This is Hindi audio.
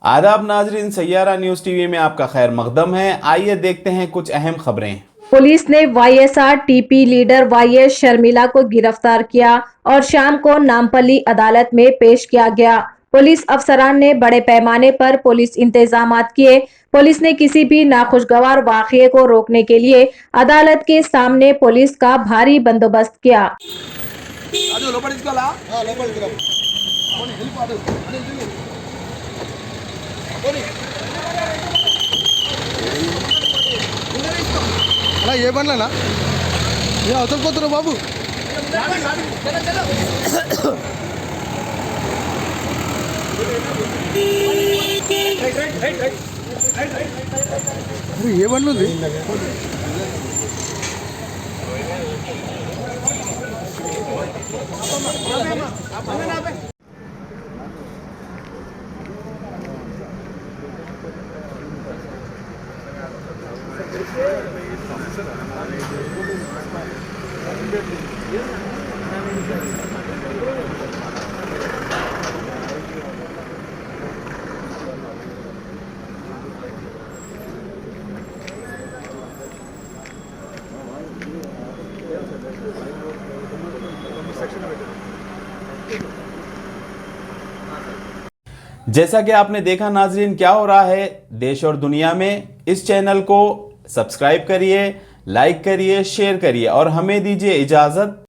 आदाब नाजरीन, सैयारा न्यूज टीवी में आपका खैर मकदम है। आइए देखते हैं कुछ अहम खबरें। पुलिस ने वाईएसआरटीपी लीडर वाईएस शर्मिला को गिरफ्तार किया और शाम को नामपल्ली अदालत में पेश किया गया। पुलिस अफसरान ने बड़े पैमाने पर पुलिस इंतजामात किए। पुलिस ने किसी भी नाखुशगवार वाक़ये को रोकने के लिए अदालत के सामने पुलिस का भारी बंदोबस्त किया। అలా ఏ బండ్లనా ఏ అవతల పోతున్నా బాబు ఏ బండ్లు ఉంది जैसा कि आपने देखा नाजरीन, क्या हो रहा है देश और दुनिया में। इस चैनल को सब्सक्राइब करिए, लाइक करिए, शेयर करिए और हमें दीजिए इजाजत।